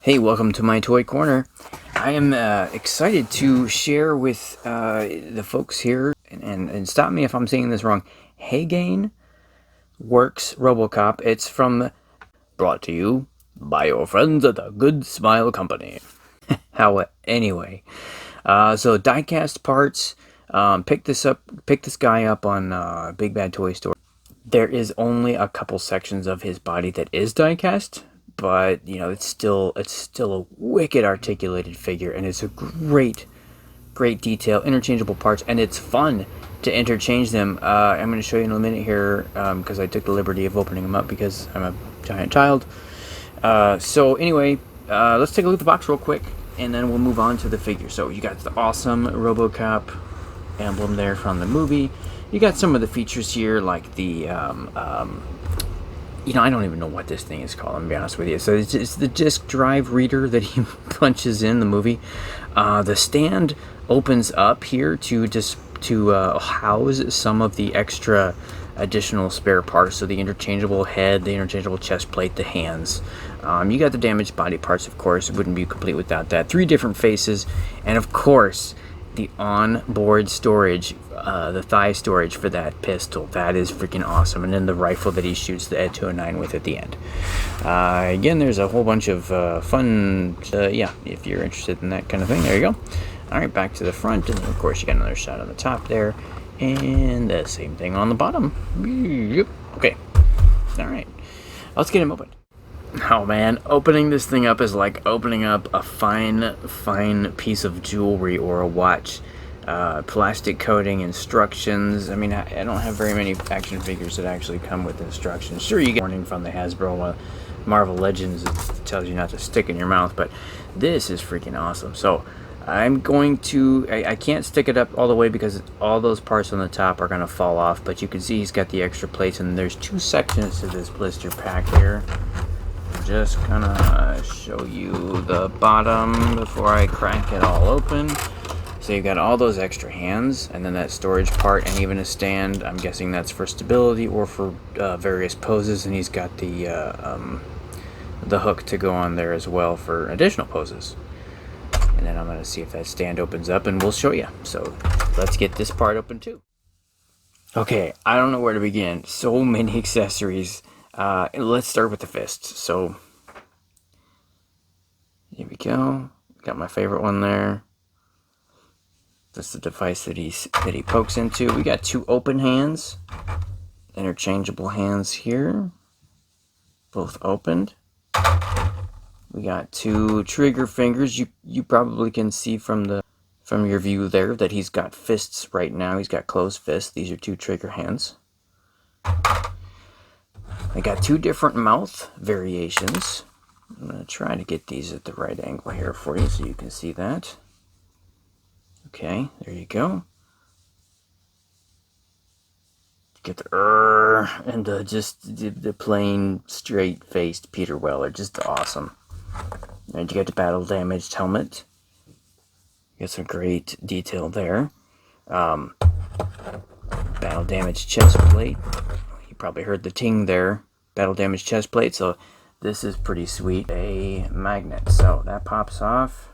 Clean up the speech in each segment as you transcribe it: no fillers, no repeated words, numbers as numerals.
Hey, welcome to my toy corner. I am excited to share with the folks here, and stop me if I'm saying this wrong, Hagane Works Robocop. It's brought to you by your friends at the Good Smile Company. Anyway, so diecast parts, pick this guy up on Big Bad Toy Store. There is only a couple sections of his body that is diecast, but it's still a wicked articulated figure, and it's a great detail, interchangeable parts, and it's fun to interchange them. I'm going to show you in a minute here because I took the liberty of opening them up because I'm a giant child. So anyway, let's take a look at the box real quick, and then we'll move on to the figure. So you got the awesome Robocop emblem there from the movie. You got some of the features here, like the, I don't even know what this thing is called, I'm going to be honest with you. So it's the disk drive reader that he punches in the movie. The stand opens up here to house some of the extra additional spare parts. So the interchangeable head, the interchangeable chest plate, the hands. You got the damaged body parts, of course. It wouldn't be complete without that. 3 different faces, and of course, the on-board storage, the thigh storage for that pistol. That is freaking awesome. And then the rifle that he shoots the Ed 209 with at the end. Again, there's a whole bunch of fun, if you're interested in that kind of thing. There you go. Alright, back to the front, and of course you got another shot on the top there, and the same thing on the bottom. Yep. Okay. Alright. Let's get him open. Oh man, opening this thing up is like opening up a fine piece of jewelry or a watch. Plastic coating, instructions. I mean, I don't have very many action figures that actually come with instructions. Sure, you get a warning from the Hasbro Marvel Legends that tells you not to stick in your mouth, but this is freaking awesome. So I'm going to, I can't stick it up all the way because all those parts on the top are going to fall off, but you can see he's got the extra plates, and there's 2 sections to this blister pack here. Just gonna show you the bottom before I crack it all open. So you've got all those extra hands, and then that storage part, and even a stand. I'm guessing that's for stability or for various poses, and he's got the hook to go on there as well for additional poses. And then I'm gonna see if that stand opens up, and we'll show you. So let's get this part open too. Okay, I don't know where to begin. So many accessories. Let's start with the fists. So here we go. Got my favorite one there. That's the device that he pokes into. We got 2 open hands, interchangeable hands here, both opened. We got 2 trigger fingers. You probably can see from your view there that he's got fists right now. He's got closed fists. These are 2 trigger hands. I got 2 different mouth variations. I'm going to try to get these at the right angle here for you so you can see that. Okay, there you go. Get the and just the plain straight-faced Peter Weller, just awesome. And you got the battle damaged helmet. You got some great detail there. Battle damaged chest plate. You probably heard the ting there. Battle damaged chest plate. So this is pretty sweet. A magnet. So that pops off.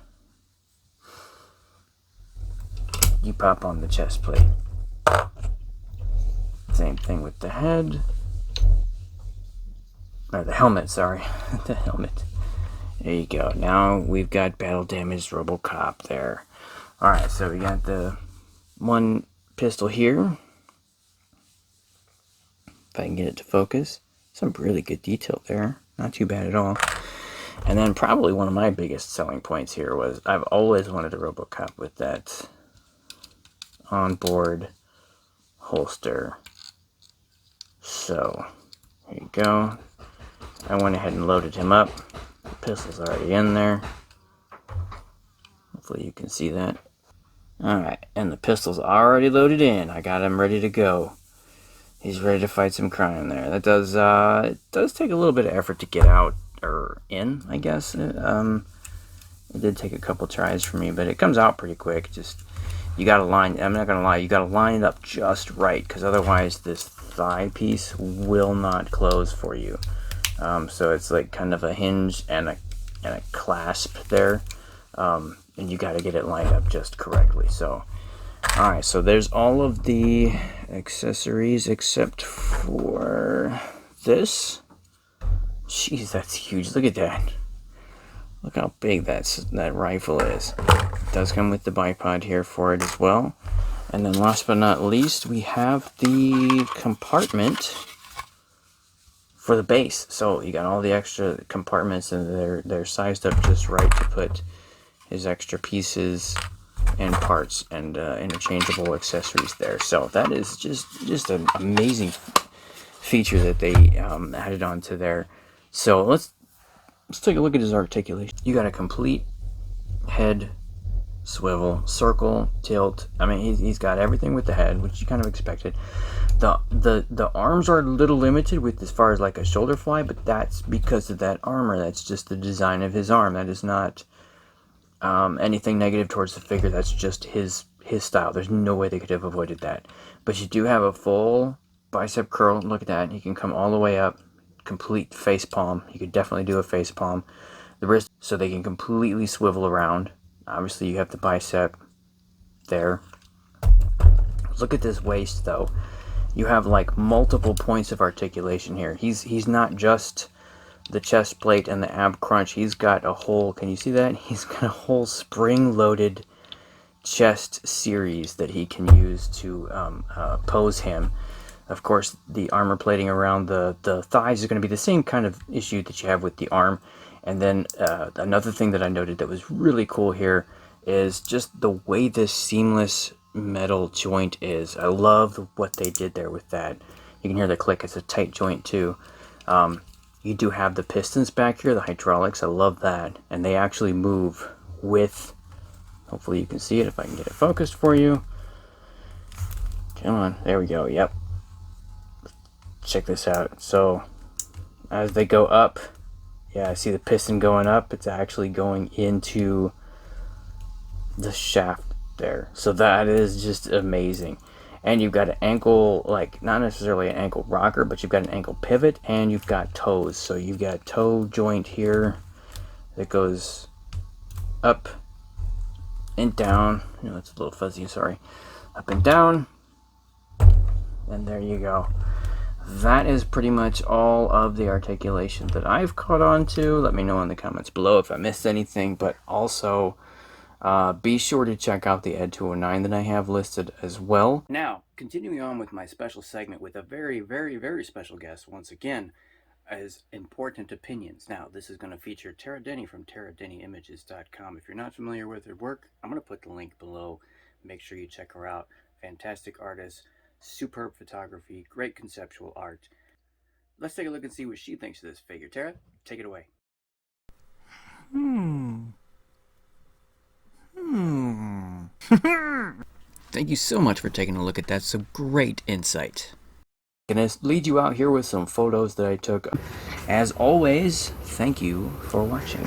You pop on the chest plate. Same thing with the head. Or the helmet, sorry. The helmet. There you go. Now we've got battle damaged Robocop there. Alright, so we got the one pistol here. If I can get it to focus. Some really good detail there. Not too bad at all. And then probably one of my biggest selling points here was I've always wanted a Robocop with that onboard holster. So here you go. I went ahead and loaded him up. The pistol's already in there. Hopefully you can see that. Alright, and the pistol's already loaded in. I got him ready to go. He's ready to fight some crime there. That does it does take a little bit of effort to get out or in, I guess. It did take a couple tries for me, but it comes out pretty quick. Just you gotta line, I'm not gonna lie, you gotta line it up just right, because otherwise this thigh piece will not close for you. So it's like kind of a hinge and and a clasp there, and you got to get it lined up just correctly. So, all right, so there's all of the accessories except for this. Jeez, that's huge. Look at that. Look how big that rifle is. It does come with the bipod here for it as well. And then last but not least, we have the compartment for the base. So you got all the extra compartments, and they're sized up just right to put his extra pieces and parts and interchangeable accessories there. So that is just an amazing feature that they added onto there. So let's take a look at his articulation. You got a complete head swivel, circle, tilt. I mean, he's got everything with the head, which you kind of expected. The arms are a little limited with as far as like a shoulder fly, but that's because of that armor. That's just the design of his arm. That is not anything negative towards the figure. That's just his style. There's no way they could have avoided that. But you do have a full bicep curl. Look at that. You can come all the way up, complete face palm. You could definitely do a face palm. The wrist, so they can completely swivel around. Obviously, you have the bicep there. Look at this waist, though. You have like multiple points of articulation here. He's not just the chest plate and the ab crunch. He's got a whole, can you see that? He's got a whole spring-loaded chest series that he can use to pose him. Of course, the armor plating around the thighs is going to be the same kind of issue that you have with the arm. And then another thing that I noted that was really cool here is just the way this seamless metal joint is. I love what they did there with that. You can hear the click. It's a tight joint too. You do have the pistons back here, the hydraulics. I love that. And they actually move with, hopefully you can see it if I can get it focused for you. Come on, there we go. Yep. Check this out. So as they go up, yeah, I see the piston going up. It's actually going into the shaft there. So that is just amazing. And you've got an ankle, like not necessarily an ankle rocker, but you've got an ankle pivot, and you've got toes. So you've got toe joint here that goes up and down. You know, it's a little fuzzy, sorry. Up and down. And there you go. That is pretty much all of the articulation that I've caught on to. Let me know in the comments below if I missed anything, but also be sure to check out the Ed 209 that I have listed as well. Now, continuing on with my special segment with a very, very, very special guest once again, is Important Opinions. Now, this is going to feature Tara Denny from TaraDennyImages.com. If you're not familiar with her work, I'm going to put the link below. Make sure you check her out. Fantastic artist. Superb photography, great conceptual art. Let's take a look and see what she thinks of this figure. Tara, take it away. Thank you so much for taking a look at that. So great insight. Gonna lead you out here with some photos that I took. As always, thank you for watching.